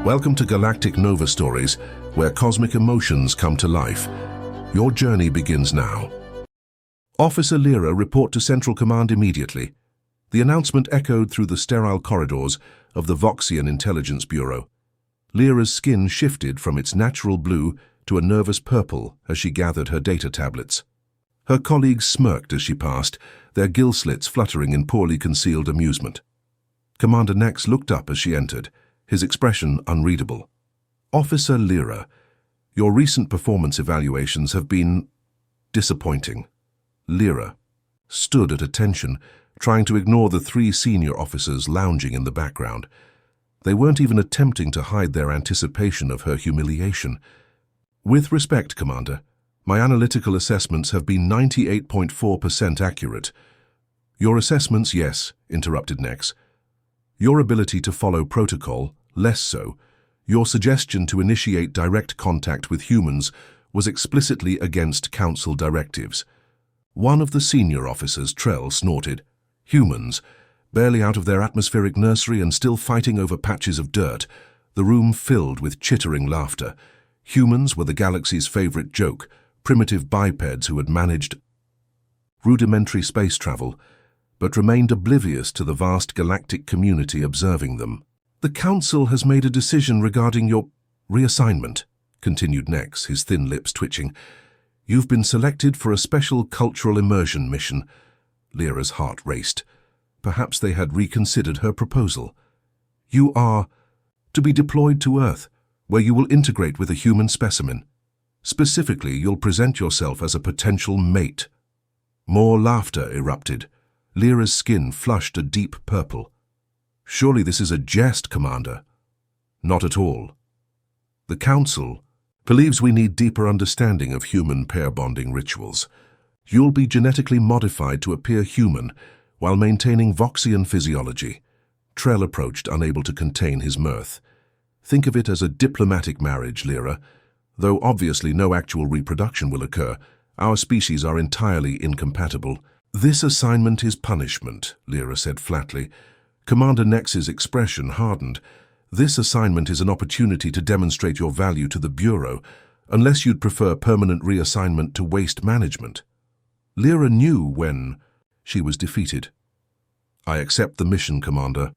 Welcome to Galactic Nova Stories, where cosmic emotions come to life. Your journey begins now. Officer Lyra, report to Central Command immediately. The announcement echoed through the sterile corridors of the Voxian Intelligence Bureau. Lyra's skin shifted from its natural blue to a nervous purple as she gathered her data tablets. Her colleagues smirked as she passed, their gill slits fluttering in poorly concealed amusement. Commander Nex looked up as she entered, his expression unreadable. Officer Lyra, your recent performance evaluations have been disappointing. Lyra stood at attention, trying to ignore the three senior officers lounging in the background. They weren't even attempting to hide their anticipation of her humiliation. With respect, Commander, my analytical assessments have been 98.4% accurate. Your assessments, yes, interrupted Nex. Your ability to follow protocol, less so. Your suggestion to initiate direct contact with humans was explicitly against Council directives. One of the senior officers, Trell, snorted. Humans, barely out of their atmospheric nursery and still fighting over patches of dirt, the room filled with chittering laughter. Humans were the galaxy's favorite joke, primitive bipeds who had managed rudimentary space travel, but remained oblivious to the vast galactic community observing them. The Council has made a decision regarding your reassignment, continued Nex, his thin lips twitching. You've been selected for a special cultural immersion mission. Lyra's heart raced. Perhaps they had reconsidered her proposal. You are to be deployed to Earth, where you will integrate with a human specimen. Specifically, you'll present yourself as a potential mate. More laughter erupted. Lyra's skin flushed a deep purple. Surely this is a jest, Commander. Not at all. The Council believes we need deeper understanding of human pair bonding rituals. You'll be genetically modified to appear human while maintaining Voxian physiology. Trell approached, unable to contain his mirth. Think of it as a diplomatic marriage, Lyra. Though obviously no actual reproduction will occur, our species are entirely incompatible. This assignment is punishment, Lyra said flatly. Commander Nex's expression hardened. This assignment is an opportunity to demonstrate your value to the Bureau, unless you'd prefer permanent reassignment to waste management. Lyra knew when she was defeated. I accept the mission, Commander.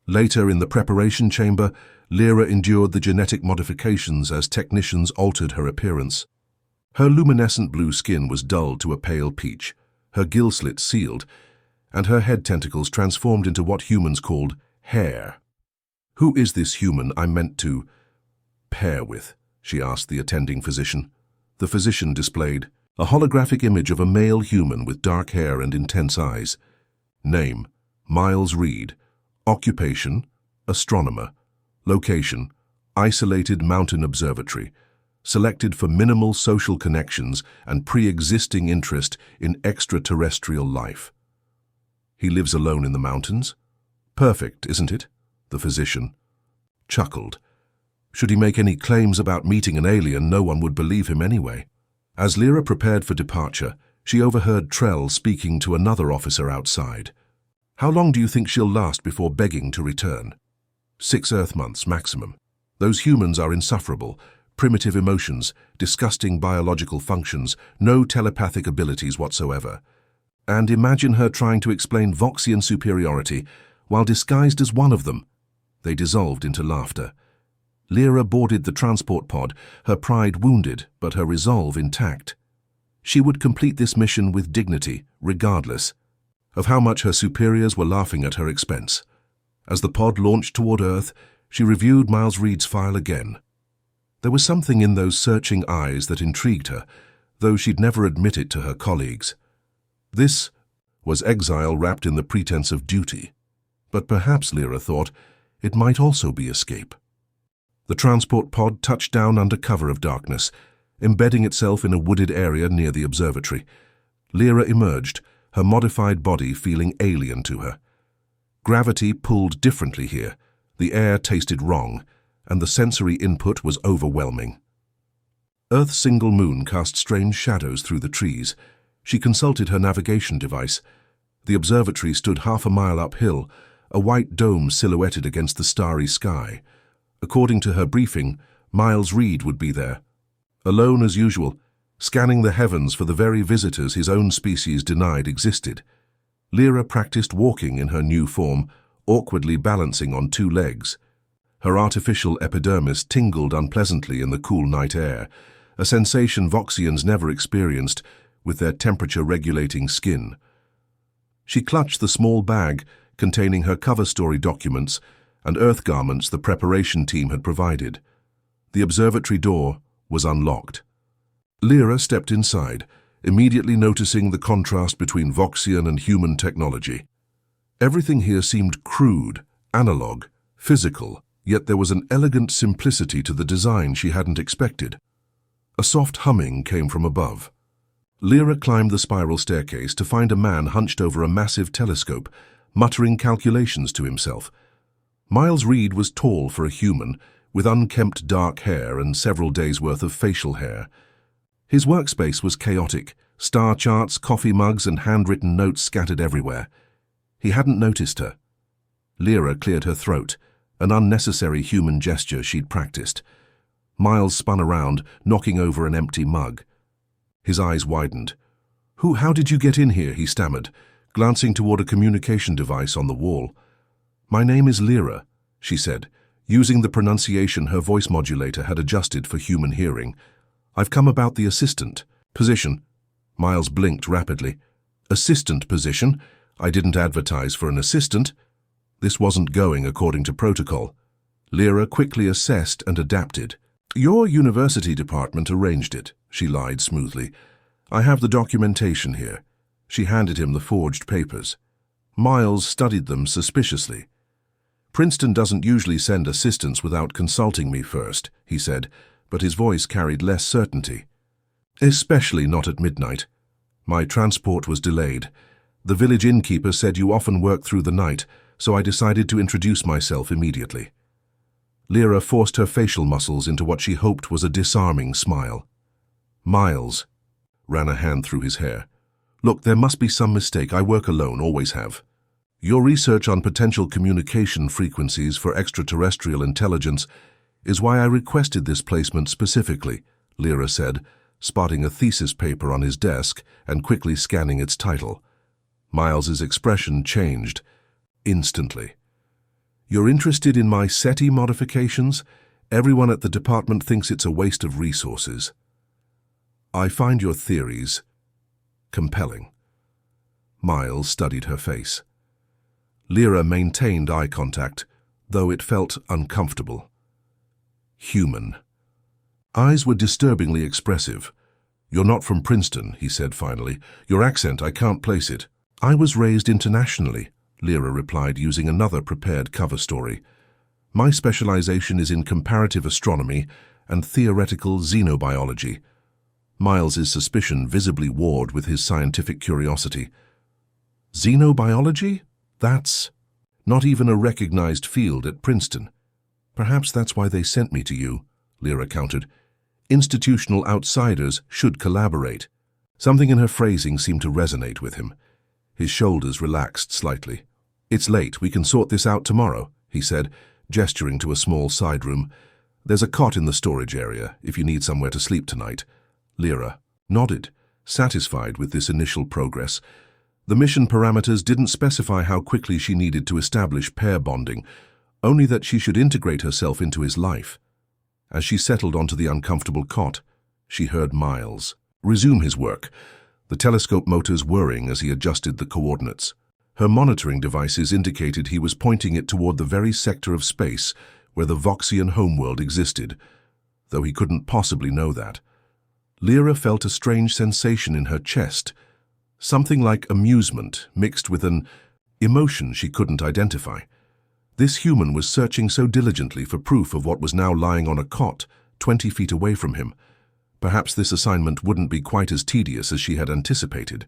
Later in the preparation chamber, Lyra endured the genetic modifications as technicians altered her appearance. Her luminescent blue skin was dulled to a pale peach, her gill slits sealed, and her head tentacles transformed into what humans called hair. Who is this human I'm meant to pair with? She asked the attending physician. The physician displayed a holographic image of a male human with dark hair and intense eyes. Name, Miles Reed. Occupation, astronomer. Location, isolated mountain observatory. Selected for minimal social connections and pre-existing interest in extraterrestrial life. He lives alone in the mountains? Perfect, isn't it? The physician chuckled. Should he make any claims about meeting an alien, no one would believe him anyway. As Lyra prepared for departure, she overheard Trell speaking to another officer outside. How long do you think she'll last before begging to return? 6 Earth months maximum. Those humans are insufferable. Primitive emotions, disgusting biological functions, no telepathic abilities whatsoever. And imagine her trying to explain Voxian superiority while disguised as one of them. They dissolved into laughter. Lyra boarded the transport pod, her pride wounded but her resolve intact. She would complete this mission with dignity, regardless of how much her superiors were laughing at her expense. As the pod launched toward Earth, she reviewed Miles Reed's file again. There was something in those searching eyes that intrigued her, though she'd never admit it to her colleagues. This was exile wrapped in the pretense of duty. But perhaps, Lyra thought, it might also be escape. The transport pod touched down under cover of darkness, embedding itself in a wooded area near the observatory. Lyra emerged, her modified body feeling alien to her. Gravity pulled differently here, the air tasted wrong, and the sensory input was overwhelming. Earth's single moon cast strange shadows through the trees. She consulted her navigation device. The observatory stood half a mile uphill, a white dome silhouetted against the starry sky. According to her briefing, Miles Reed would be there. Alone as usual, scanning the heavens for the very visitors his own species denied existed. Lyra practiced walking in her new form, awkwardly balancing on 2 legs. Her artificial epidermis tingled unpleasantly in the cool night air, a sensation Voxians never experienced with their temperature-regulating skin. She clutched the small bag containing her cover story documents and earth garments the preparation team had provided. The observatory door was unlocked. Lyra stepped inside, immediately noticing the contrast between Voxian and human technology. Everything here seemed crude, analog, physical, yet there was an elegant simplicity to the design she hadn't expected. A soft humming came from above. Lyra climbed the spiral staircase to find a man hunched over a massive telescope, muttering calculations to himself. Miles Reed was tall for a human, with unkempt dark hair and several days' worth of facial hair. His workspace was chaotic, star charts, coffee mugs, and handwritten notes scattered everywhere. He hadn't noticed her. Lyra cleared her throat, an unnecessary human gesture she'd practiced. Miles spun around, knocking over an empty mug. His eyes widened. How did you get in here?" he stammered, glancing toward a communication device on the wall. "My name is Lyra," she said, using the pronunciation her voice modulator had adjusted for human hearing. "I've come about the assistant position." Miles blinked rapidly. "Assistant position? I didn't advertise for an assistant." This wasn't going according to protocol. Lyra quickly assessed and adapted. "Your university department arranged it," she lied smoothly. "I have the documentation here." She handed him the forged papers. Miles studied them suspiciously. "Princeton doesn't usually send assistants without consulting me first," he said, but his voice carried less certainty. "Especially not at midnight. My transport was delayed. The village innkeeper said you often work through the night, so I decided to introduce myself immediately." Lyra forced her facial muscles into what she hoped was a disarming smile. "Miles," ran a hand through his hair. "Look, there must be some mistake. I work alone, always have. Your research on potential communication frequencies for extraterrestrial intelligence is why I requested this placement specifically," Lyra said, spotting a thesis paper on his desk and quickly scanning its title. Miles's expression changed instantly. "You're interested in my SETI modifications? Everyone at the department thinks it's a waste of resources." "I find your theories compelling." Miles studied her face. Lyra maintained eye contact, though it felt uncomfortable. Human. Eyes were disturbingly expressive. "You're not from Princeton," he said finally. "Your accent, I can't place it." "I was raised internationally," Lyra replied using another prepared cover story. "My specialization is in comparative astronomy and theoretical xenobiology." Miles's suspicion visibly warred with his scientific curiosity. "Xenobiology? That's not even a recognized field at Princeton." "Perhaps that's why they sent me to you," Lyra countered. "Institutional outsiders should collaborate." Something in her phrasing seemed to resonate with him. His shoulders relaxed slightly. "It's late. We can sort this out tomorrow," he said, gesturing to a small side room. "There's a cot in the storage area if you need somewhere to sleep tonight." Lyra nodded, satisfied with this initial progress. The mission parameters didn't specify how quickly she needed to establish pair bonding, only that she should integrate herself into his life. As she settled onto the uncomfortable cot, she heard Miles resume his work, the telescope motors whirring as he adjusted the coordinates. Her monitoring devices indicated he was pointing it toward the very sector of space where the Voxian homeworld existed, though he couldn't possibly know that. Lyra felt a strange sensation in her chest, something like amusement mixed with an emotion she couldn't identify. This human was searching so diligently for proof of what was now lying on a cot 20 feet away from him. Perhaps this assignment wouldn't be quite as tedious as she had anticipated.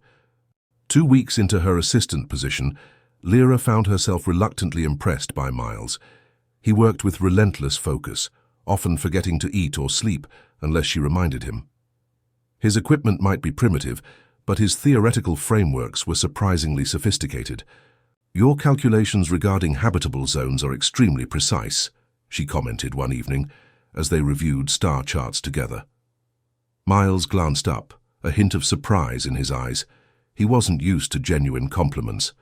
2 weeks into her assistant position, Lyra found herself reluctantly impressed by Miles. He worked with relentless focus, often forgetting to eat or sleep unless she reminded him. His equipment might be primitive, but his theoretical frameworks were surprisingly sophisticated. "Your calculations regarding habitable zones are extremely precise," she commented one evening as they reviewed star charts together. Miles glanced up, a hint of surprise in his eyes. He wasn't used to genuine compliments.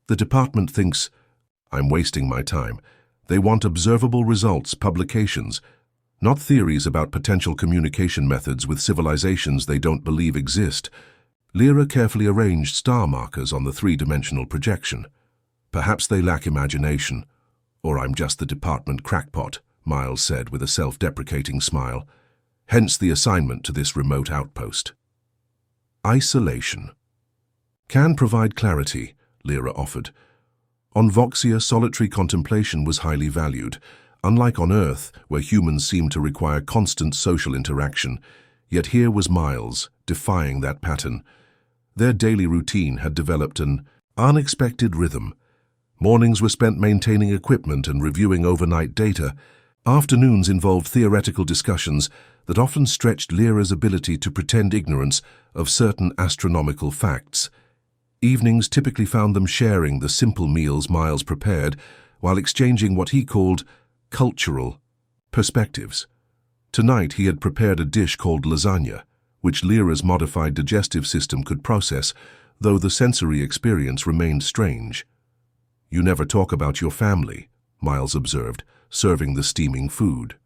The department thinks I'm wasting my time. They want observable results, publications, not theories about potential communication methods with civilizations they don't believe exist. Lyra carefully arranged star markers on the three-dimensional projection. Perhaps they lack imagination, or I'm just the department crackpot, Miles said with a self-deprecating smile. Hence the assignment to this remote outpost. Isolation. Can provide clarity, Lyra offered. On Voxia, solitary contemplation was highly valued. Unlike on Earth, where humans seemed to require constant social interaction, yet here was Miles, defying that pattern. Their daily routine had developed an unexpected rhythm. Mornings were spent maintaining equipment and reviewing overnight data. Afternoons involved theoretical discussions that often stretched Lyra's ability to pretend ignorance of certain astronomical facts. Evenings typically found them sharing the simple meals Miles prepared while exchanging what he called cultural perspectives. Tonight he had prepared a dish called lasagna, which Lyra's modified digestive system could process, though the sensory experience remained strange. You never talk about your family, Miles observed, serving the steaming food.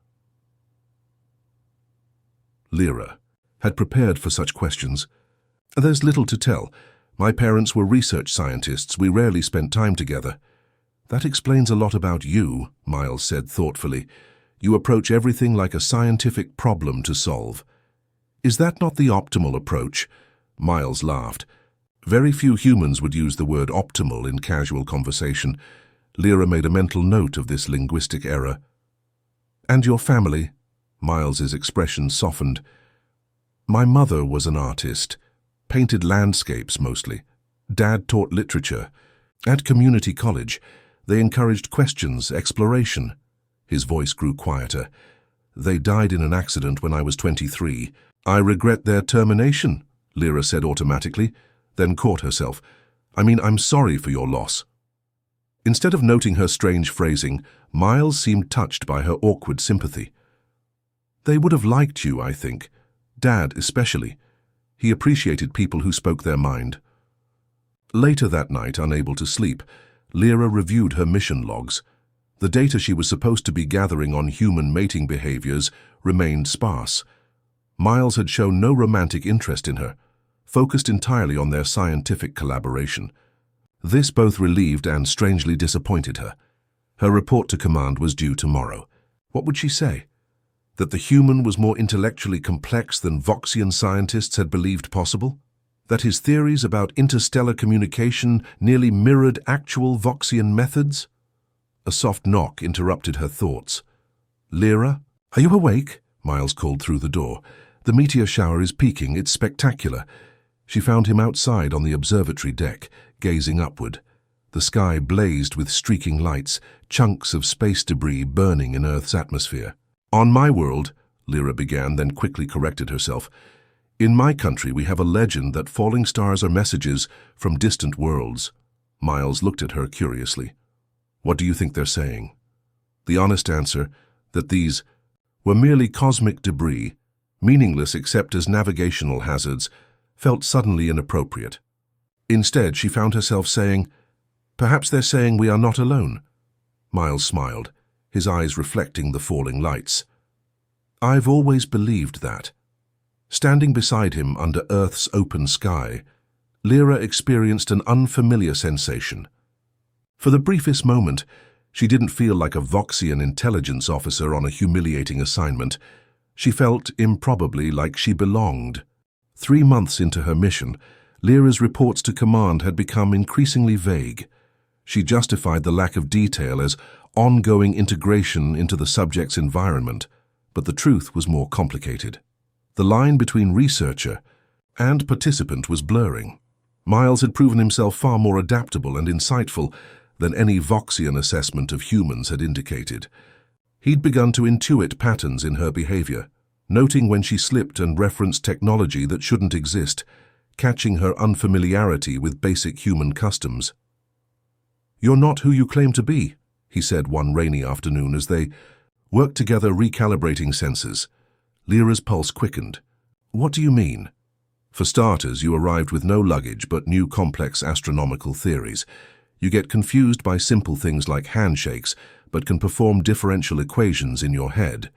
Lyra had prepared for such questions. There's little to tell. My parents were research scientists. We rarely spent time together. That explains a lot about you, Miles said thoughtfully. You approach everything like a scientific problem to solve. Is that not the optimal approach? Miles laughed. Very few humans would use the word optimal in casual conversation. Lyra made a mental note of this linguistic error. And your family? Miles's expression softened. My mother was an artist. Painted landscapes mostly. Dad taught literature. At community college, they encouraged questions, exploration. His voice grew quieter. They died in an accident when I was 23. I regret their termination, Lyra said automatically, then caught herself. I'm sorry for your loss. Instead of noting her strange phrasing, Miles seemed touched by her awkward sympathy. They would have liked you, I think. Dad especially. He appreciated people who spoke their mind. Later that night, unable to sleep, Lyra reviewed her mission logs. The data she was supposed to be gathering on human mating behaviors remained sparse. Miles had shown no romantic interest in her, focused entirely on their scientific collaboration. This both relieved and strangely disappointed her. Her report to command was due tomorrow. What would she say? That the human was more intellectually complex than Voxian scientists had believed possible? That his theories about interstellar communication nearly mirrored actual Voxian methods? A soft knock interrupted her thoughts. Lyra? Are you awake? Miles called through the door. The meteor shower is peaking. It's spectacular. She found him outside on the observatory deck, gazing upward. The sky blazed with streaking lights, chunks of space debris burning in Earth's atmosphere. On my world, Lyra began, then quickly corrected herself. In my country, we have a legend that falling stars are messages from distant worlds. Miles looked at her curiously. What do you think they're saying? The honest answer, that these were merely cosmic debris, meaningless except as navigational hazards, felt suddenly inappropriate. Instead, she found herself saying, Perhaps they're saying we are not alone. Miles smiled, his eyes reflecting the falling lights. I've always believed that. Standing beside him under Earth's open sky, Lyra experienced an unfamiliar sensation. For the briefest moment, she didn't feel like a Voxian intelligence officer on a humiliating assignment. She felt, improbably, like she belonged. 3 months into her mission, Lyra's reports to command had become increasingly vague. She justified the lack of detail as ongoing integration into the subject's environment, but the truth was more complicated. The line between researcher and participant was blurring. Miles had proven himself far more adaptable and insightful than any Voxian assessment of humans had indicated. He'd begun to intuit patterns in her behavior, noting when she slipped and referenced technology that shouldn't exist, catching her unfamiliarity with basic human customs. You're not who you claim to be, he said one rainy afternoon as they worked together recalibrating sensors. Lyra's pulse quickened. What do you mean? For starters, you arrived with no luggage but new complex astronomical theories. You get confused by simple things like handshakes, but can perform differential equations in your head.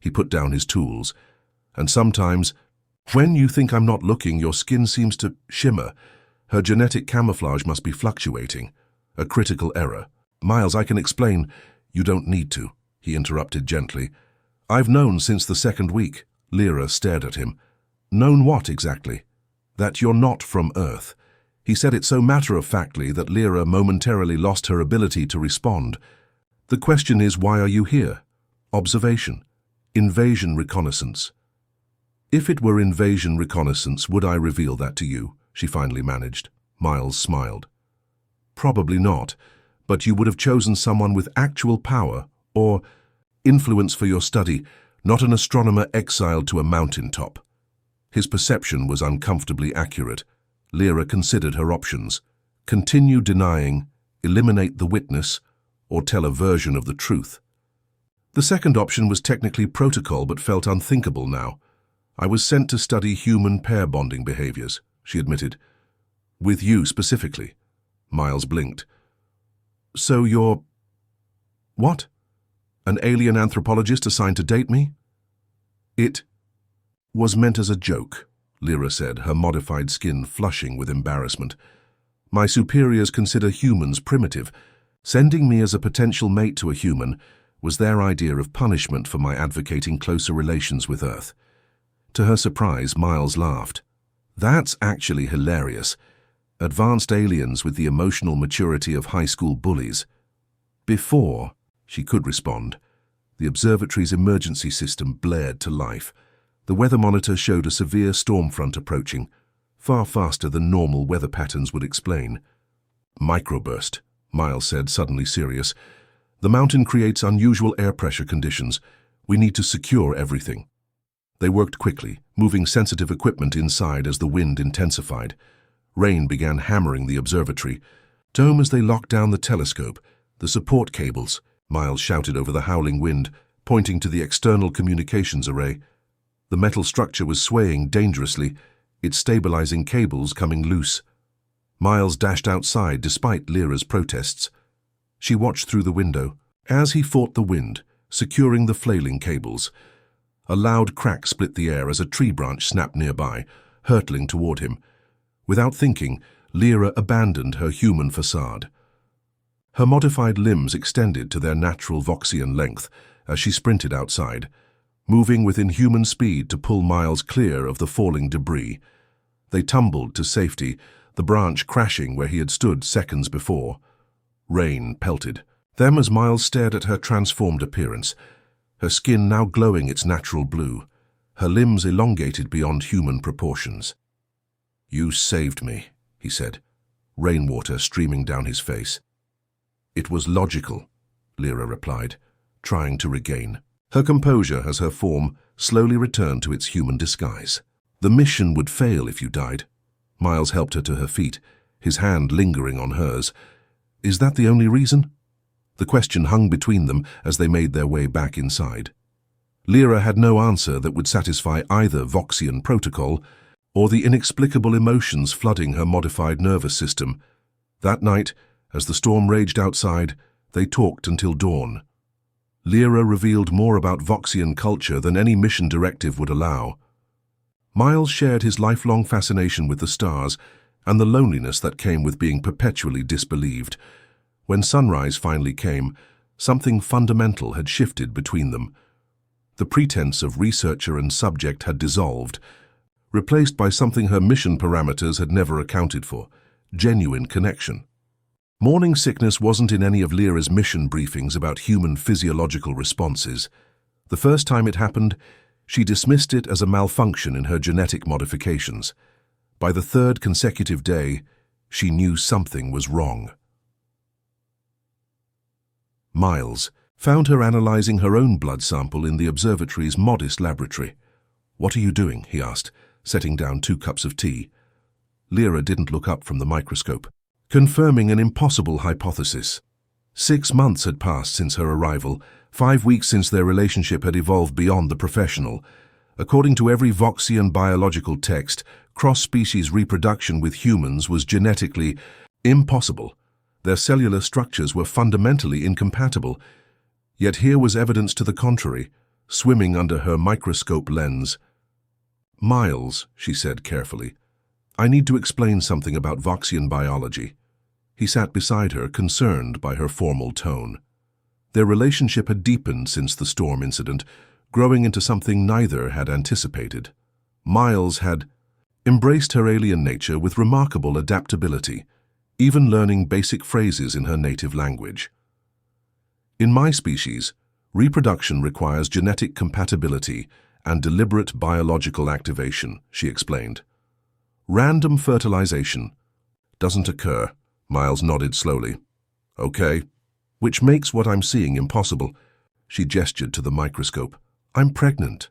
He put down his tools. And sometimes, when you think I'm not looking, your skin seems to shimmer. Her genetic camouflage must be fluctuating. A critical error. Miles, I can explain. You don't need to, he interrupted gently. I've known since the second week. Lyra stared at him. Known what exactly? That you're not from Earth. He said it so matter-of-factly that Lyra momentarily lost her ability to respond. The question is, why are you here? Observation. Invasion reconnaissance. If it were invasion reconnaissance, would I reveal that to you? She finally managed. Miles smiled. Probably not, but you would have chosen someone with actual power or influence for your study, not an astronomer exiled to a mountaintop. His perception was uncomfortably accurate. Lyra considered her options. Continue denying, eliminate the witness, or tell a version of the truth. The second option was technically protocol but felt unthinkable now. I was sent to study human pair bonding behaviors, she admitted. With you specifically. Miles blinked. So you're... What? An alien anthropologist assigned to date me? It was meant as a joke, Lyra said, her modified skin flushing with embarrassment. My superiors consider humans primitive. Sending me as a potential mate to a human was their idea of punishment for my advocating closer relations with Earth. To her surprise, Miles laughed. That's actually hilarious. Advanced aliens with the emotional maturity of high school bullies. Before she could respond, the observatory's emergency system blared to life. The weather monitor showed a severe storm front approaching, far faster than normal weather patterns would explain. Microburst, Miles said, suddenly serious. The mountain creates unusual air pressure conditions. We need to secure everything. They worked quickly, moving sensitive equipment inside as the wind intensified. Rain began hammering the observatory. Dome as they locked down the telescope, the support cables, Miles shouted over the howling wind, pointing to the external communications array. The metal structure was swaying dangerously, its stabilizing cables coming loose. Miles dashed outside despite Lyra's protests. She watched through the window as he fought the wind, securing the flailing cables. A loud crack split the air as a tree branch snapped nearby, hurtling toward him. Without thinking, Lyra abandoned her human facade. Her modified limbs extended to their natural Voxian length as she sprinted outside, moving with inhuman speed to pull Miles clear of the falling debris. They tumbled to safety, the branch crashing where he had stood seconds before. Rain pelted them as Miles stared at her transformed appearance, her skin now glowing its natural blue, her limbs elongated beyond human proportions. You saved me, he said, rainwater streaming down his face. It was logical, Lyra replied, trying to regain her composure as her form slowly returned to its human disguise. The mission would fail if you died. Miles helped her to her feet, his hand lingering on hers. Is that the only reason? The question hung between them as they made their way back inside. Lyra had no answer that would satisfy either Voxian protocol or the inexplicable emotions flooding her modified nervous system. That night, as the storm raged outside, they talked until dawn. Lyra revealed more about Voxian culture than any mission directive would allow. Miles shared his lifelong fascination with the stars and the loneliness that came with being perpetually disbelieved. When sunrise finally came, something fundamental had shifted between them. The pretense of researcher and subject had dissolved, replaced by something her mission parameters had never accounted for: genuine connection. Morning sickness wasn't in any of Lyra's mission briefings about human physiological responses. The first time it happened, she dismissed it as a malfunction in her genetic modifications. By the third consecutive day, she knew something was wrong. Miles found her analyzing her own blood sample in the observatory's modest laboratory. What are you doing? He asked, setting down 2 cups of tea. Lyra didn't look up from the microscope. Confirming an impossible hypothesis. 6 months had passed since her arrival, 5 weeks since their relationship had evolved beyond the professional. According to every Voxian biological text, cross-species reproduction with humans was genetically impossible. Their cellular structures were fundamentally incompatible. Yet here was evidence to the contrary, swimming under her microscope lens. "Miles," she said carefully, "I need to explain something about Voxian biology." He sat beside her, concerned by her formal tone. Their relationship had deepened since the storm incident, growing into something neither had anticipated. Miles had embraced her alien nature with remarkable adaptability, even learning basic phrases in her native language. "In my species, reproduction requires genetic compatibility and deliberate biological activation," she explained. "Random fertilization doesn't occur." Miles nodded slowly. "Okay. Which makes what I'm seeing impossible." She gestured to the microscope. "I'm pregnant."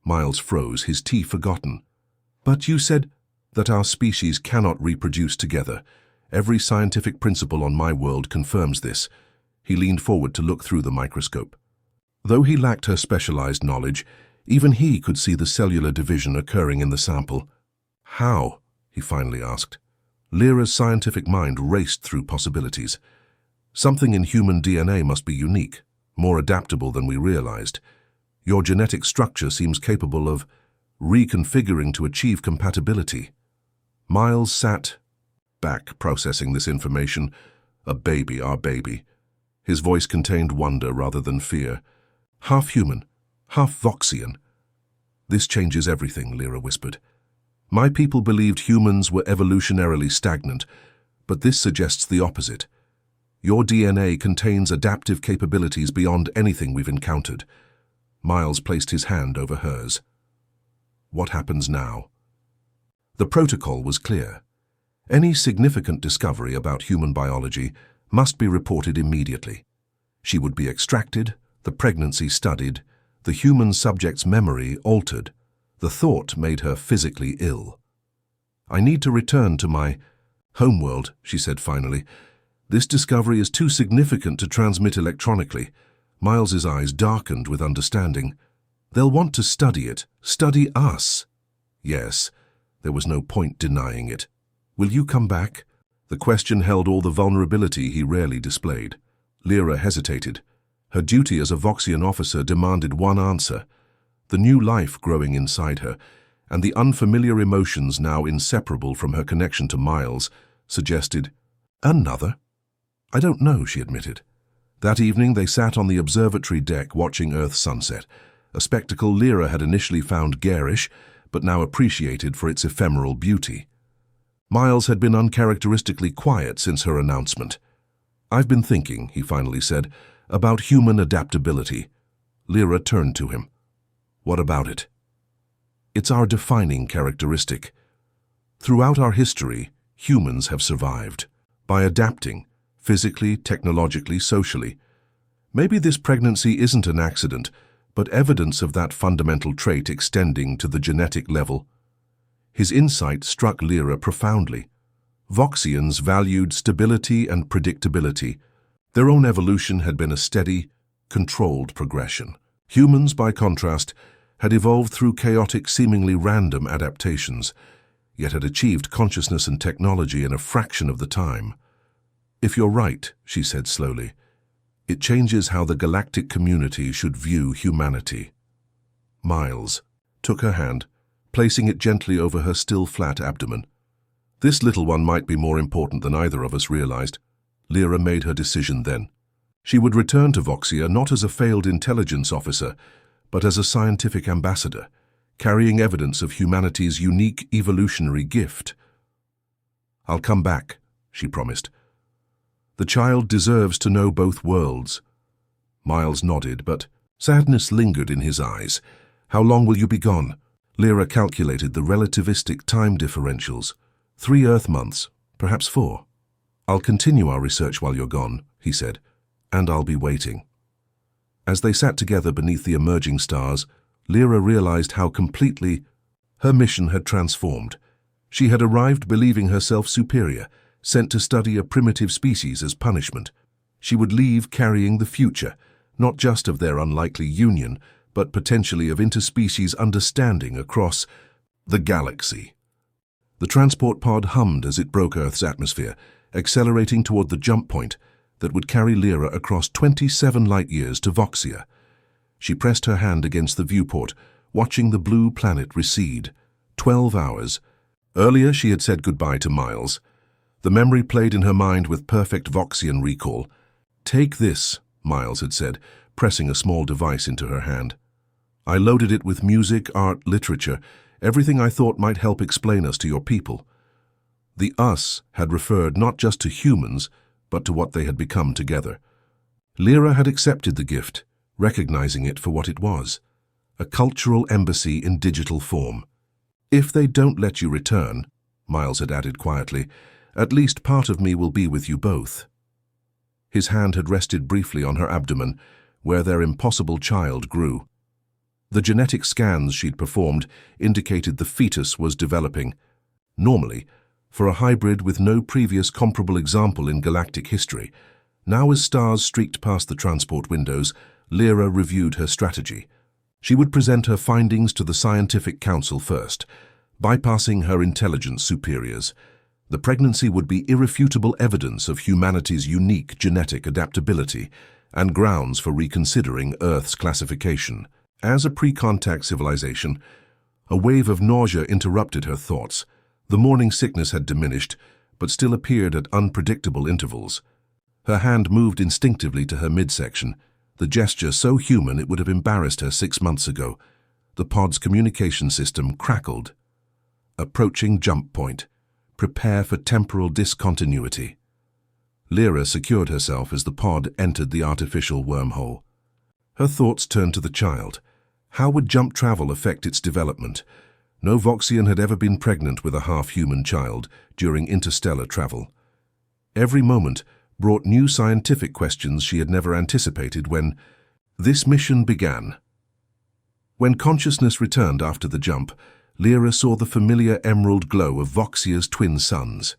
Miles froze, his tea forgotten. "But you said that our species cannot reproduce together. Every scientific principle on my world confirms this." He leaned forward to look through the microscope. Though he lacked her specialized knowledge, even he could see the cellular division occurring in the sample. "How?" he finally asked. Lyra's scientific mind raced through possibilities. "Something in human DNA must be unique, more adaptable than we realized. Your genetic structure seems capable of reconfiguring to achieve compatibility." Miles sat back, processing this information. "A baby, our baby." His voice contained wonder rather than fear. "Half human, half Voxian." "This changes everything," Lyra whispered. "My people believed humans were evolutionarily stagnant, but this suggests the opposite. Your DNA contains adaptive capabilities beyond anything we've encountered." Miles placed his hand over hers. "What happens now?" The protocol was clear. Any significant discovery about human biology must be reported immediately. She would be extracted, the pregnancy studied, the human subject's memory altered. The thought made her physically ill. "I need to return to my homeworld," she said finally. "This discovery is too significant to transmit electronically." Miles's eyes darkened with understanding. "They'll want to study it, study us." "Yes." There was no point denying it. "Will you come back?" The question held all the vulnerability he rarely displayed. Lyra hesitated. Her duty as a Voxian officer demanded one answer. The new life growing inside her, and the unfamiliar emotions now inseparable from her connection to Miles, suggested, "Another?" "I don't know," she admitted. That evening they sat on the observatory deck watching Earth's sunset, a spectacle Lyra had initially found garish, but now appreciated for its ephemeral beauty. Miles had been uncharacteristically quiet since her announcement. "I've been thinking," he finally said, "about human adaptability." Lyra turned to him. "What about it?" "It's our defining characteristic. Throughout our history, humans have survived by adapting, physically, technologically, socially. Maybe this pregnancy isn't an accident, but evidence of that fundamental trait extending to the genetic level." His insight struck Lyra profoundly. Voxians valued stability and predictability. Their own evolution had been a steady, controlled progression. Humans, by contrast, had evolved through chaotic, seemingly random adaptations, yet had achieved consciousness and technology in a fraction of the time. "If you're right," she said slowly, "it changes how the galactic community should view humanity." Miles took her hand, placing it gently over her still flat abdomen. "This little one might be more important than either of us realized." Lyra made her decision then. She would return to Voxia not as a failed intelligence officer, but as a scientific ambassador, carrying evidence of humanity's unique evolutionary gift. "I'll come back," she promised. "The child deserves to know both worlds." Miles nodded, but sadness lingered in his eyes. "How long will you be gone?" Lyra calculated the relativistic time differentials. 3 Earth months, perhaps 4. "I'll continue our research while you're gone," he said, "and I'll be waiting." As they sat together beneath the emerging stars, Lyra realized how completely her mission had transformed. She had arrived believing herself superior, sent to study a primitive species as punishment. She would leave carrying the future, not just of their unlikely union, but potentially of interspecies understanding across the galaxy. The transport pod hummed as it broke Earth's atmosphere, accelerating toward the jump point that would carry Lyra across 27 light-years to Voxia. She pressed her hand against the viewport, watching the blue planet recede. 12 hours. Earlier she had said goodbye to Miles. The memory played in her mind with perfect Voxian recall. "Take this," Miles had said, pressing a small device into her hand. "I loaded it with music, art, literature, everything I thought might help explain us to your people." The us had referred not just to humans, but to what they had become together. Lyra had accepted the gift, recognizing it for what it was, a cultural embassy in digital form. "If they don't let you return," Miles had added quietly, "at least part of me will be with you both." His hand had rested briefly on her abdomen, where their impossible child grew. The genetic scans she'd performed indicated the fetus was developing. Normally, for a hybrid with no previous comparable example in galactic history. Now as stars streaked past the transport windows, Lyra reviewed her strategy. She would present her findings to the Scientific Council first, bypassing her intelligence superiors. The pregnancy would be irrefutable evidence of humanity's unique genetic adaptability and grounds for reconsidering Earth's classification. As a pre-contact civilization, a wave of nausea interrupted her thoughts. The morning sickness had diminished, but still appeared at unpredictable intervals. Her hand moved instinctively to her midsection, the gesture so human it would have embarrassed her 6 months ago. The pod's communication system crackled. Approaching jump point. Prepare for temporal discontinuity. Lyra secured herself as the pod entered the artificial wormhole. Her thoughts turned to the child. How would jump travel affect its development? No Voxian had ever been pregnant with a half-human child during interstellar travel. Every moment brought new scientific questions she had never anticipated when this mission began. When consciousness returned after the jump, Lyra saw the familiar emerald glow of Voxia's twin suns.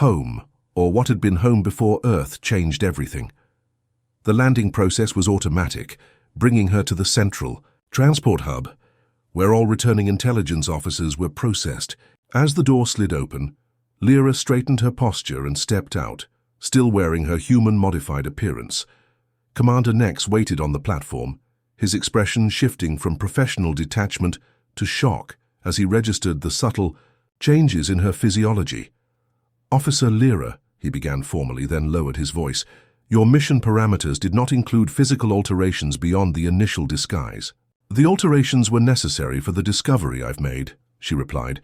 Home, or what had been home before Earth, changed everything. The landing process was automatic, bringing her to the central transport hub, where all returning intelligence officers were processed. As the door slid open, Lyra straightened her posture and stepped out, still wearing her human-modified appearance. Commander Nex waited on the platform, his expression shifting from professional detachment to shock as he registered the subtle changes in her physiology. "Officer Lyra," he began formally, then lowered his voice, "your mission parameters did not include physical alterations beyond the initial disguise." "The alterations were necessary for the discovery I've made," she replied,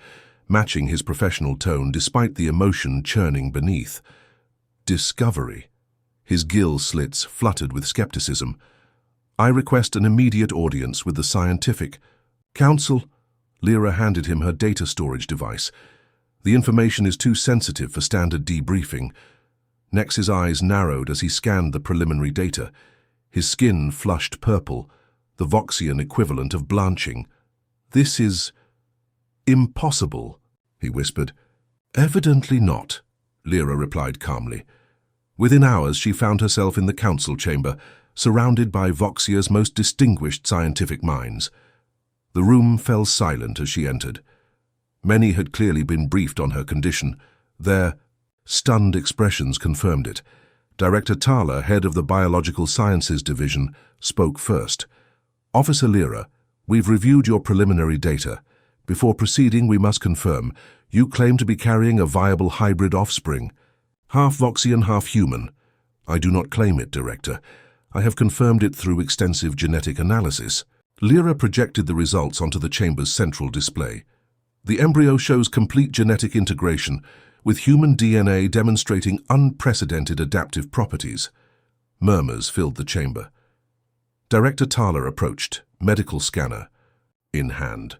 matching his professional tone despite the emotion churning beneath. Discovery. His gill slits fluttered with skepticism. "I request an immediate audience with the Scientific Council." Lyra handed him her data storage device. "The information is too sensitive for standard debriefing." Nex's eyes narrowed as he scanned the preliminary data. His skin flushed purple, the Voxian equivalent of blanching. "This is impossible," he whispered. "Evidently not," Lyra replied calmly. Within hours, she found herself in the council chamber, surrounded by Voxia's most distinguished scientific minds. The room fell silent as she entered. Many had clearly been briefed on her condition. Their stunned expressions confirmed it. Director Thaler, head of the Biological Sciences Division, spoke first. "Officer Lyra, we've reviewed your preliminary data. Before proceeding, we must confirm. You claim to be carrying a viable hybrid offspring. Half Voxian, half human. I do not claim it, Director. I have confirmed it through extensive genetic analysis." Lyra projected the results onto the chamber's central display. "The embryo shows complete genetic integration, with human DNA demonstrating unprecedented adaptive properties." Murmurs filled the chamber. Director Thaler approached, medical scanner in hand.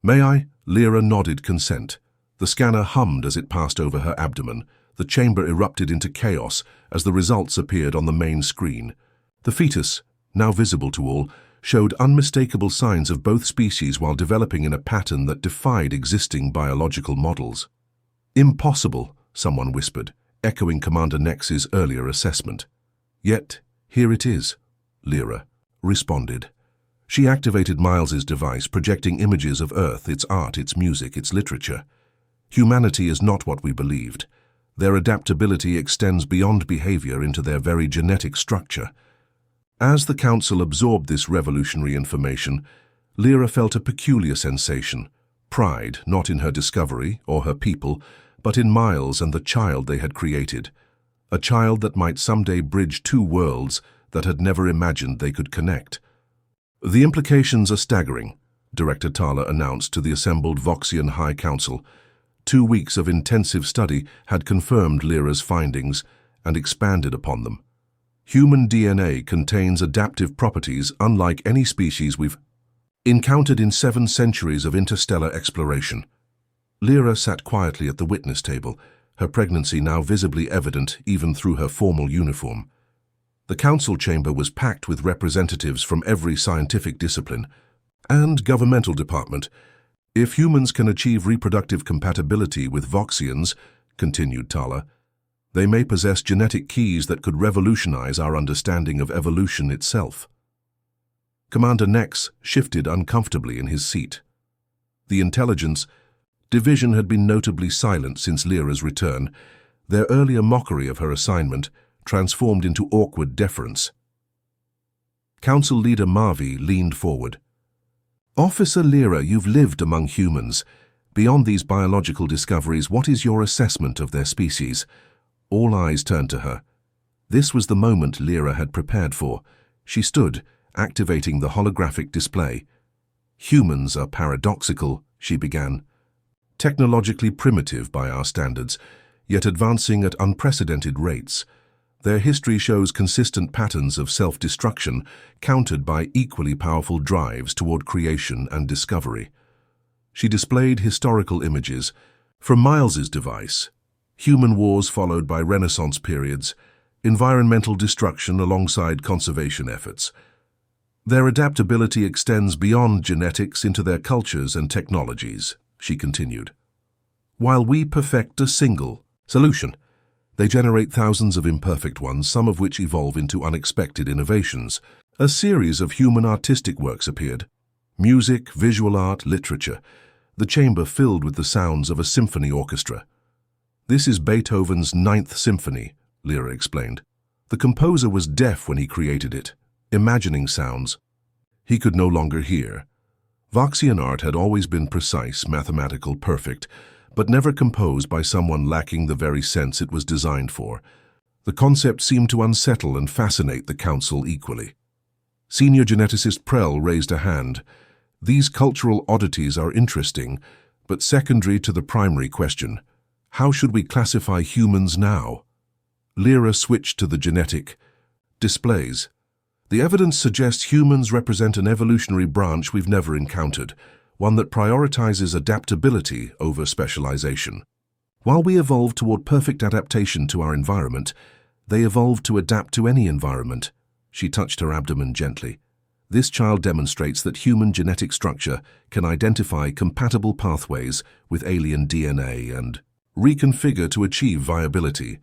"May I?" Lyra nodded consent. The scanner hummed as it passed over her abdomen. The chamber erupted into chaos as the results appeared on the main screen. The fetus, now visible to all, showed unmistakable signs of both species while developing in a pattern that defied existing biological models. "Impossible," someone whispered, echoing Commander Nex's earlier assessment. Yet, here it is, Lyra responded. She activated Miles's device, projecting images of Earth, its art, its music, its literature. Humanity is not what we believed. Their adaptability extends beyond behavior into their very genetic structure. As the Council absorbed this revolutionary information, Lyra felt a peculiar sensation, pride not in her discovery or her people, but in Miles and the child they had created, a child that might someday bridge two worlds that had never imagined they could connect. The implications are staggering, Director Tala announced to the assembled Voxian High Council. 2 weeks of intensive study had confirmed Lyra's findings and expanded upon them. Human DNA contains adaptive properties unlike any species we've encountered in 7 centuries of interstellar exploration. Lyra sat quietly at the witness table, her pregnancy now visibly evident even through her formal uniform. The council chamber was packed with representatives from every scientific discipline and governmental department. If humans can achieve reproductive compatibility with Voxians, continued Tala, they may possess genetic keys that could revolutionize our understanding of evolution itself. Commander Nex shifted uncomfortably in his seat. The intelligence division had been notably silent since Lyra's return, their earlier mockery of her assignment transformed into awkward deference. Council Leader Marvi leaned forward. Officer Lyra, you've lived among humans. Beyond these biological discoveries, what is your assessment of their species? All eyes turned to her. This was the moment Lyra had prepared for. She stood, activating the holographic display. Humans are paradoxical, she began. Technologically primitive by our standards, yet advancing at unprecedented rates. Their history shows consistent patterns of self-destruction, countered by equally powerful drives toward creation and discovery. She displayed historical images from Miles's device, human wars followed by Renaissance periods, environmental destruction alongside conservation efforts. Their adaptability extends beyond genetics into their cultures and technologies, she continued. While we perfect a single solution, they generate thousands of imperfect ones, some of which evolve into unexpected innovations. A series of human artistic works appeared. Music, visual art, literature. The chamber filled with the sounds of a symphony orchestra. This is Beethoven's 9th Symphony, Lyra explained. The composer was deaf when he created it, imagining sounds he could no longer hear. Voxian art had always been precise, mathematical, perfect, but never composed by someone lacking the very sense it was designed for. The concept seemed to unsettle and fascinate the council equally. Senior geneticist Prell raised a hand. These cultural oddities are interesting, but secondary to the primary question. How should we classify humans now? Lyra switched to the genetic displays. The evidence suggests humans represent an evolutionary branch we've never encountered, one that prioritizes adaptability over specialization. While we evolved toward perfect adaptation to our environment, they evolved to adapt to any environment. She touched her abdomen gently. This child demonstrates that human genetic structure can identify compatible pathways with alien DNA and reconfigure to achieve viability.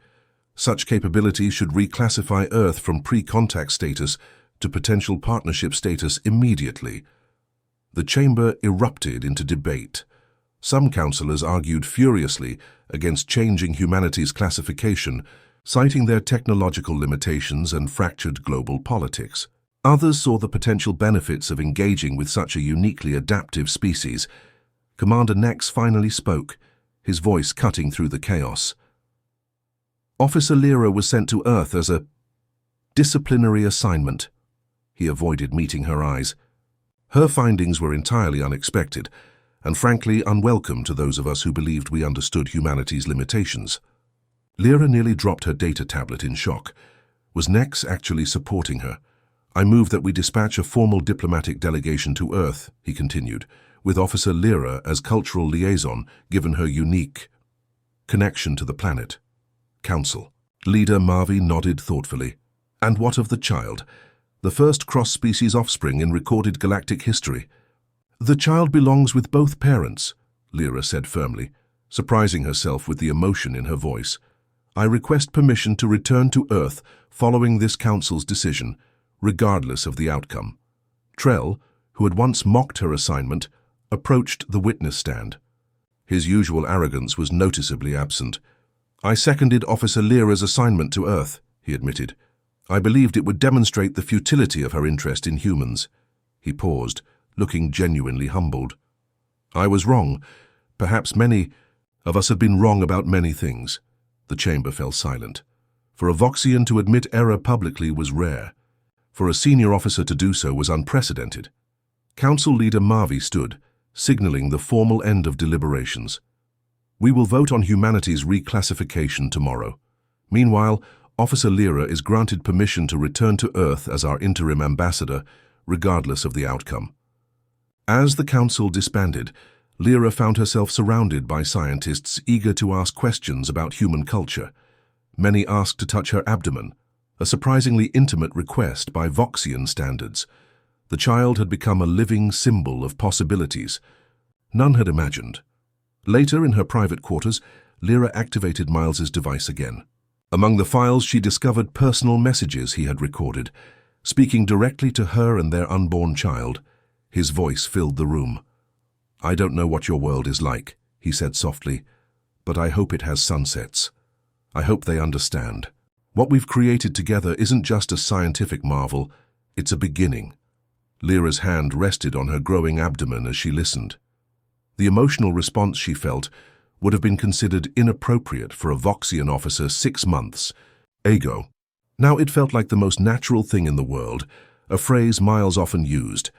Such capability should reclassify Earth from pre-contact status to potential partnership status immediately. The chamber erupted into debate. Some councillors argued furiously against changing humanity's classification, citing their technological limitations and fractured global politics. Others saw the potential benefits of engaging with such a uniquely adaptive species. Commander Nex finally spoke, his voice cutting through the chaos. Officer Lyra was sent to Earth as a disciplinary assignment. He avoided meeting her eyes. Her findings were entirely unexpected, and frankly unwelcome to those of us who believed we understood humanity's limitations. Lyra nearly dropped her data tablet in shock. Was Nex actually supporting her? I move that we dispatch a formal diplomatic delegation to Earth, he continued, with Officer Lyra as cultural liaison, given her unique connection to the planet. Council. Leader Marvi nodded thoughtfully. And what of the child? The first cross-species offspring in recorded galactic history. The child belongs with both parents, Lyra said firmly, surprising herself with the emotion in her voice. I request permission to return to Earth following this council's decision, regardless of the outcome. Trell, who had once mocked her assignment, approached the witness stand. His usual arrogance was noticeably absent. I seconded Officer Lyra's assignment to Earth, he admitted. I believed it would demonstrate the futility of her interest in humans. He paused, looking genuinely humbled. I was wrong. Perhaps many of us have been wrong about many things. The chamber fell silent. For a Voxian to admit error publicly was rare. For a senior officer to do so was unprecedented. Council leader Marvey stood, signaling the formal end of deliberations. We will vote on humanity's reclassification tomorrow. Meanwhile, Officer Lyra is granted permission to return to Earth as our interim ambassador, regardless of the outcome. As the council disbanded, Lyra found herself surrounded by scientists eager to ask questions about human culture. Many asked to touch her abdomen, a surprisingly intimate request by Voxian standards. The child had become a living symbol of possibilities none had imagined. Later, in her private quarters, Lyra activated Miles's device again. Among the files, she discovered personal messages he had recorded, speaking directly to her and their unborn child. His voice filled the room. I don't know what your world is like, he said softly, but I hope it has sunsets. I hope they understand. What we've created together isn't just a scientific marvel, it's a beginning. Lyra's hand rested on her growing abdomen as she listened. The emotional response she felt would have been considered inappropriate for a Voxian officer 6 months ago. Now it felt like the most natural thing in the world, a phrase Miles often used.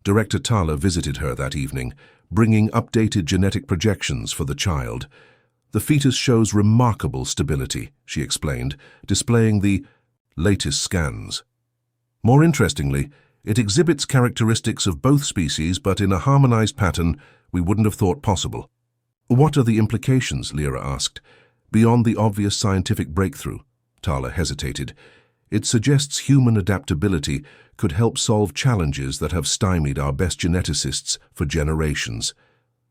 Director Tala visited her that evening, bringing updated genetic projections for the child. The fetus shows remarkable stability, she explained, displaying the latest scans. More interestingly, it exhibits characteristics of both species, but in a harmonized pattern we wouldn't have thought possible. What are the implications, Lyra asked, beyond the obvious scientific breakthrough? Tala hesitated. It suggests human adaptability could help solve challenges that have stymied our best geneticists for generations.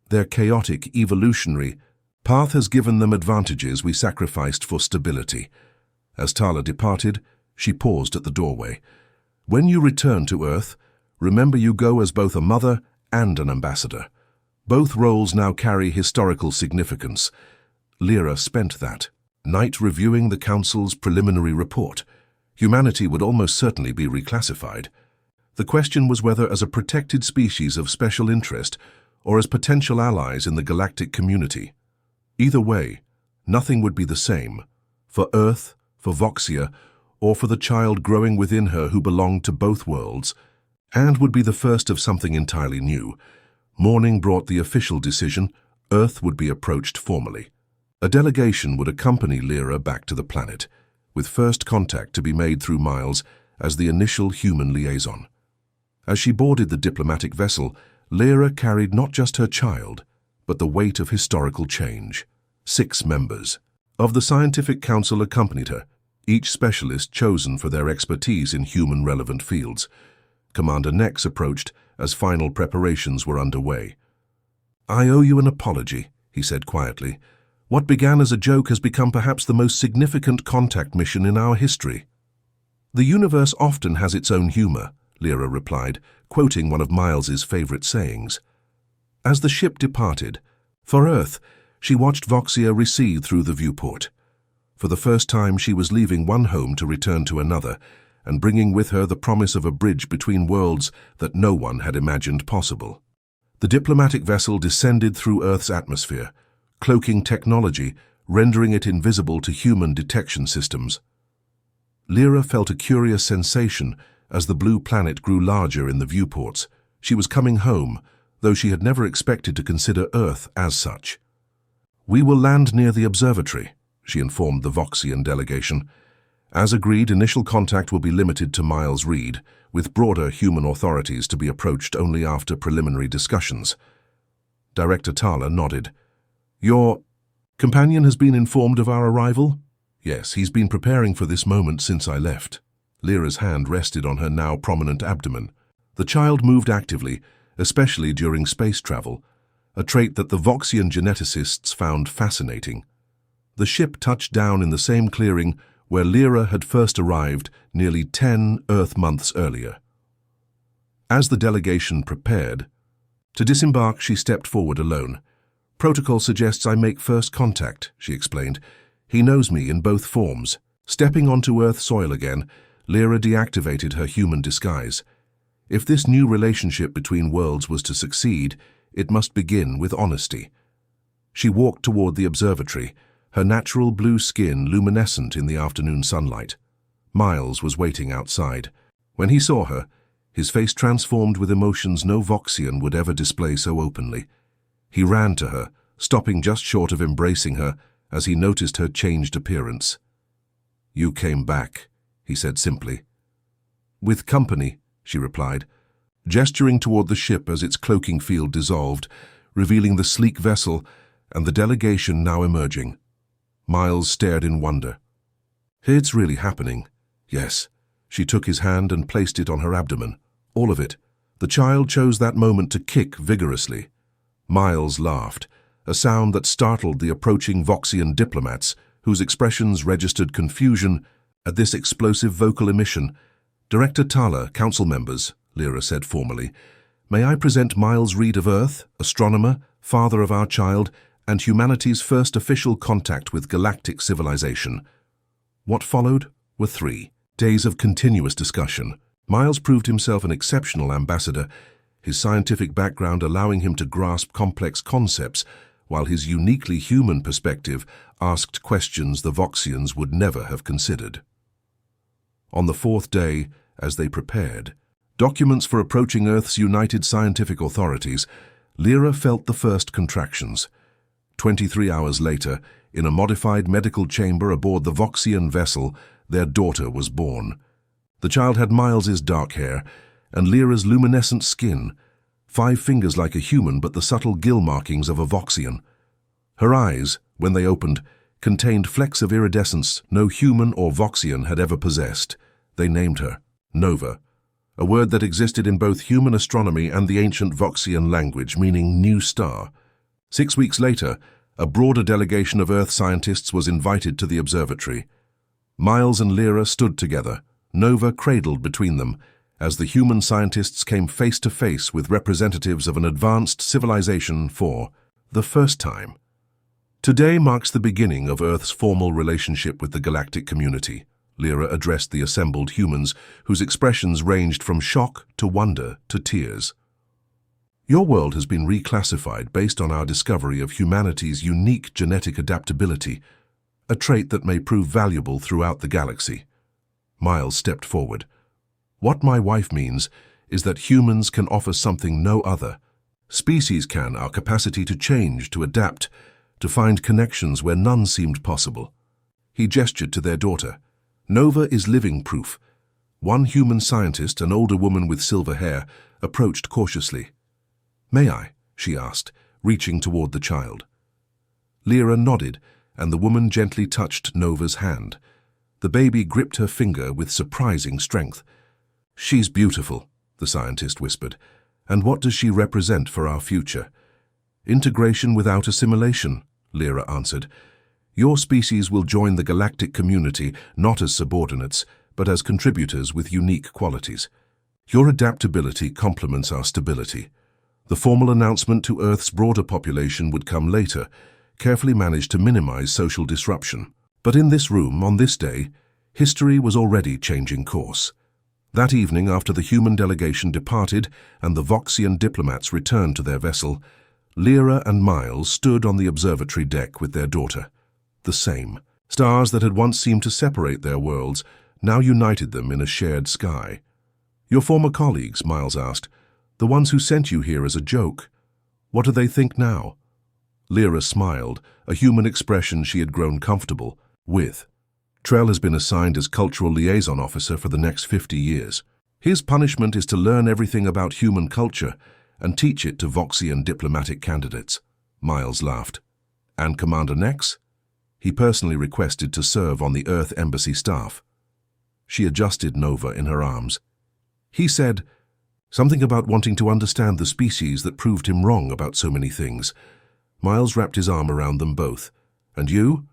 Their chaotic, evolutionary path has given them advantages we sacrificed for stability. As Tala departed, she paused at the doorway. When you return to Earth, remember you go as both a mother and an ambassador. Both roles now carry historical significance. Lyra spent that night reviewing the Council's preliminary report. Humanity would almost certainly be reclassified. The question was whether as a protected species of special interest or as potential allies in the galactic community. Either way, nothing would be the same, for Earth, for Voxia, or for the child growing within her who belonged to both worlds, and would be the first of something entirely new. Morning brought the official decision: Earth would be approached formally. A delegation would accompany Lyra back to the planet, with first contact to be made through Miles as the initial human liaison. As she boarded the diplomatic vessel, Lyra carried not just her child, but the weight of historical change. 6 members of the Scientific Council accompanied her, each specialist chosen for their expertise in human-relevant fields. Commander Nex approached as final preparations were underway. I owe you an apology, he said quietly. What began as a joke has become perhaps the most significant contact mission in our history. The universe often has its own humor, Lyra replied, quoting one of Miles's favorite sayings. As the ship departed, for Earth, she watched Voxia recede through the viewport. For the first time, she was leaving one home to return to another, and bringing with her the promise of a bridge between worlds that no one had imagined possible. The diplomatic vessel descended through Earth's atmosphere, cloaking technology, rendering it invisible to human detection systems. Lyra felt a curious sensation as the blue planet grew larger in the viewports. She was coming home, though she had never expected to consider Earth as such. We will land near the observatory, she informed the Voxian delegation. As agreed, initial contact will be limited to Miles Reed, with broader human authorities to be approached only after preliminary discussions. Director Tala nodded. Your companion has been informed of our arrival? Yes, he's been preparing for this moment since I left. Lyra's hand rested on her now prominent abdomen. The child moved actively, especially during space travel, a trait that the Voxian geneticists found fascinating. The ship touched down in the same clearing where Lyra had first arrived nearly 10 Earth months earlier. As the delegation prepared to disembark, she stepped forward alone. "Protocol suggests I make first contact," she explained. "He knows me in both forms." Stepping onto Earth soil again, Lyra deactivated her human disguise. If this new relationship between worlds was to succeed, it must begin with honesty. She walked toward the observatory, her natural blue skin luminescent in the afternoon sunlight. Miles was waiting outside. When he saw her, his face transformed with emotions no Voxian would ever display so openly. He ran to her, stopping just short of embracing her as he noticed her changed appearance. "You came back," he said simply. "With company," she replied, gesturing toward the ship as its cloaking field dissolved, revealing the sleek vessel and the delegation now emerging. Miles stared in wonder. "It's really happening." "Yes." She took his hand and placed it on her abdomen. "All of it." The child chose that moment to kick vigorously. Miles laughed, a sound that startled the approaching Voxian diplomats, whose expressions registered confusion at this explosive vocal emission. "Director Tala, council members," Lyra said formally, "may I present Miles Reed of Earth, astronomer, father of our child, and humanity's first official contact with galactic civilization." What followed were 3 days of continuous discussion. Miles proved himself an exceptional ambassador, his scientific background allowing him to grasp complex concepts, while his uniquely human perspective asked questions the Voxians would never have considered. On the 4th day, as they prepared, documents for approaching Earth's united scientific authorities, Lyra felt the first contractions. 23 hours later, in a modified medical chamber aboard the Voxian vessel, their daughter was born. The child had Miles's dark hair and Lyra's luminescent skin, 5 fingers like a human but the subtle gill markings of a Voxian. Her eyes, when they opened, contained flecks of iridescence no human or Voxian had ever possessed. They named her Nova, a word that existed in both human astronomy and the ancient Voxian language, meaning new star. 6 weeks later, a broader delegation of Earth scientists was invited to the observatory. Miles and Lyra stood together, Nova cradled between them, as the human scientists came face to face with representatives of an advanced civilization for the first time. Today marks the beginning of Earth's formal relationship with the galactic community, Lyra addressed the assembled humans, whose expressions ranged from shock to wonder to tears. "Your world has been reclassified based on our discovery of humanity's unique genetic adaptability, a trait that may prove valuable throughout the galaxy." Miles stepped forward. "What my wife means is that humans can offer something no other. Species can, our capacity to change, to adapt, to find connections where none seemed possible." He gestured to their daughter. "Nova is living proof." One human scientist, an older woman with silver hair, approached cautiously. "May I?" she asked, reaching toward the child. Lyra nodded, and the woman gently touched Nova's hand. The baby gripped her finger with surprising strength. "She's beautiful," the scientist whispered. "And what does she represent for our future?" "Integration without assimilation," Lyra answered. "Your species will join the galactic community not as subordinates, but as contributors with unique qualities. Your adaptability complements our stability." The formal announcement to Earth's broader population would come later, carefully managed to minimize social disruption. But in this room, on this day, history was already changing course. That evening, after the human delegation departed and the Voxian diplomats returned to their vessel, Lyra and Miles stood on the observatory deck with their daughter. The same. Stars that had once seemed to separate their worlds now united them in a shared sky. "Your former colleagues," Miles asked, "the ones who sent you here as a joke, what do they think now?" Lyra smiled, a human expression she had grown comfortable with. "Trell has been assigned as cultural liaison officer for the next 50 years. His punishment is to learn everything about human culture and teach it to Voxian diplomatic candidates." Miles laughed. "And Commander Nex?" "He personally requested to serve on the Earth Embassy staff." She adjusted Nova in her arms. "He said something about wanting to understand the species that proved him wrong about so many things." Miles wrapped his arm around them both. "And you?"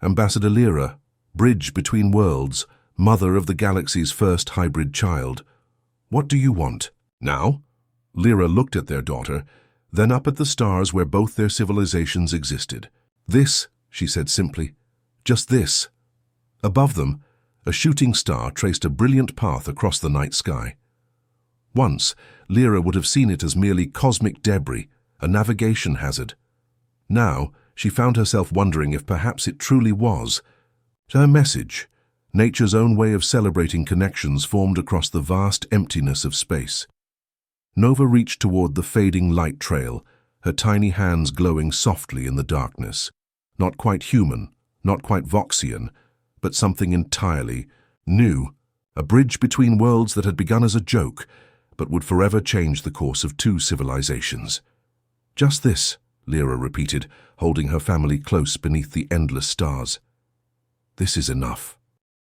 Ambassador Lyra, bridge between worlds, mother of the galaxy's first hybrid child. What do you want? Now? Lyra looked at their daughter, then up at the stars where both their civilizations existed. This, she said simply. Just this. Above them, a shooting star traced a brilliant path across the night sky. Once, Lyra would have seen it as merely cosmic debris, a navigation hazard. Now, she found herself wondering if perhaps it truly was her message, nature's own way of celebrating connections formed across the vast emptiness of space. Nova reached toward the fading light trail, her tiny hands glowing softly in the darkness. Not quite human, not quite Voxian, but something entirely new, a bridge between worlds that had begun as a joke, but would forever change the course of two civilizations. Just this, Lyra repeated, holding her family close beneath the endless stars. This is enough.